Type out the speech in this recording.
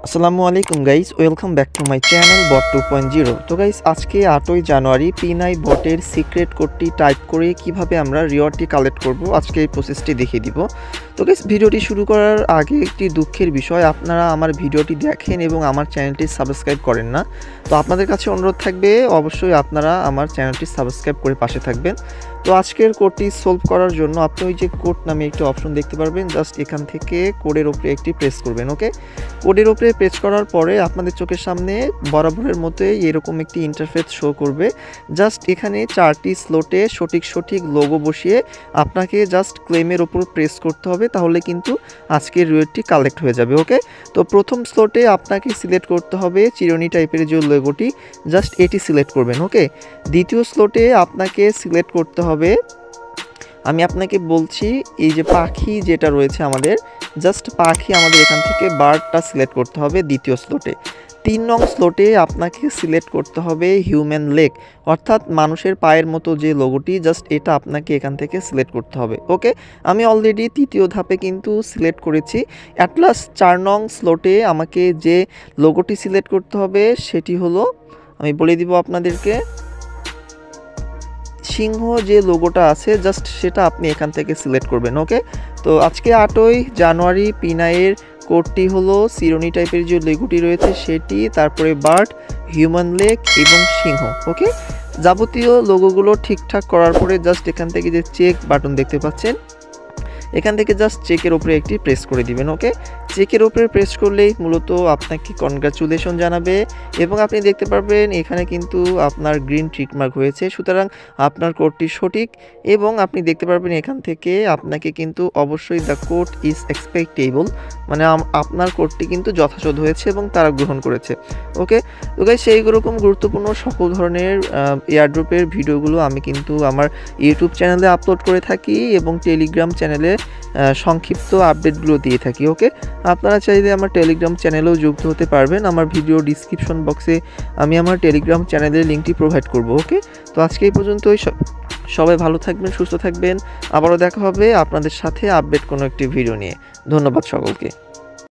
আসসালামু আলাইকুম guys, welcome back to my channel bot 2.0। তো গাইস, আজকে 8ই জানুয়ারি পিনাই বটের সিক্রেট কোডটি টাইপ করে কিভাবে আমরা রিওয়ার্ডটি কালেক্ট করব আজকে এই প্রসেসটি দেখিয়ে দিব। তো গাইস, ভিডিওটি শুরু করার আগে একটি দুঃখের বিষয়, আপনারা আমার ভিডিওটি দেখেন এবং আমার চ্যানেলটি সাবস্ক্রাইব করেন না। তো আপনাদের কাছে অনুরোধ থাকবে অবশ্যই আপনারা আমার চ্যানেলটি সাবস্ক্রাইব করে পাশে থাকবেন। তো আজকের কোডটি সলভ করার জন্য আপনি ওই যে কোড নামে একটি অপশন দেখতে পারবেন, জাস্ট এখান থেকে কোডের উপরে একটি প্রেস করবেন। ওকে, কোডের উপরে প্রেস করার পরে আপনাদের চোখের সামনে বরাবরের মতোই এরকম একটি ইন্টারফেস শো করবে। জাস্ট এখানে 4টি স্লটে সঠিক লোগো বসিয়ে আপনাকে জাস্ট ক্লেমের ওপর প্রেস করতে হবে, তাহলে কিন্তু আজকের রিওয়ার্ডটি কালেক্ট হয়ে যাবে। ওকে, তো প্রথম স্লটে আপনাকে সিলেক্ট করতে হবে চিরুনি টাইপের যে লোগোটি, জাস্ট এটি সিলেক্ট করবেন। ওকে, দ্বিতীয় স্লটে আপনাকে সিলেক্ট করতে হবে, আমি আপনাকে বলছি এই যে পাখি যেটা রয়েছে আমাদের, জাস্ট পাখি আমাদের এখান থেকে বার্ডটা সিলেক্ট করতে হবে দ্বিতীয় স্লটে। 3 নং স্লটে আপনাকে সিলেক্ট করতে হবে হিউম্যান লেগ, অর্থাৎ মানুষের পায়ের মতো যে লোগোটি, জাস্ট এটা আপনাকে এখান থেকে সিলেক্ট করতে হবে। ওকে, আমি অলরেডি তৃতীয় ধাপে কিন্তু সিলেক্ট করেছি। অ্যাট লাস্ট 4 নং স্লটে আমাকে যে লোগোটি সিলেক্ট করতে হবে সেটি হলো, আমি বলে দিব আপনাদেরকে, সিংহ যে লোগোটা আছে জাস্ট সেটা আপনি এখান থেকে সিলেক্ট করবেন। ওকে, তো আজকে 8ই জানুয়ারি পিনাইয়ের কোডটি হলো চিরুনি টাইপের যে লোগোটি রয়েছে সেটি, তারপরে বার্ড, হিউম্যান লেগ এবং সিংহ। ওকে, যাবতীয় লোগোগুলো ঠিকঠাক করার পরে জাস্ট এখান থেকে যে চেক বাটন দেখতে পাচ্ছেন, এখান থেকে জাস্ট চেকের উপরে একটি প্রেস করে দিবেন। ওকে, চেকের উপরে প্রেস করলেই মূলত আপনাকে কনগ্রাচুলেশন জানাবে এবং আপনি দেখতে পারবেন এখানে কিন্তু আপনার গ্রিন টিকমার্ক হয়েছে, সুতরাং আপনার কোডটি সঠিক। এবং আপনি দেখতে পারবেন এখান থেকে আপনাকে কিন্তু অবশ্যই দ্য কোড ইজ এক্সপেক্টেবল, মানে আপনার কোডটি কিন্তু যথাযথ হয়েছে এবং তারা গ্রহণ করেছে। ওকে, তো গাইস, সেই রকম গুরুত্বপূর্ণ সকল ধরনের এয়ারড্রপের ভিডিওগুলো আমি কিন্তু আমার ইউটিউব চ্যানেলে আপলোড করে থাকি এবং টেলিগ্রাম চ্যানেলে সংক্ষিপ্ত আপডেটগুলো দিয়ে থাকি। ওকে, আপনারা চাইলে আমার টেলিগ্রাম চ্যানেলেও যুক্ত হতে পারবেন। আমার ভিডিও ডিসক্রিপশন বক্সে আমি আমার টেলিগ্রাম চ্যানেলের লিঙ্কটি প্রোভাইড করব। ওকে, তো আজকে এই পর্যন্তই, সবাই ভালো থাকবেন, সুস্থ থাকবেন। আবারও দেখা হবে আপনাদের সাথে আপডেট কোনো একটি ভিডিও নিয়ে। ধন্যবাদ সকলকে।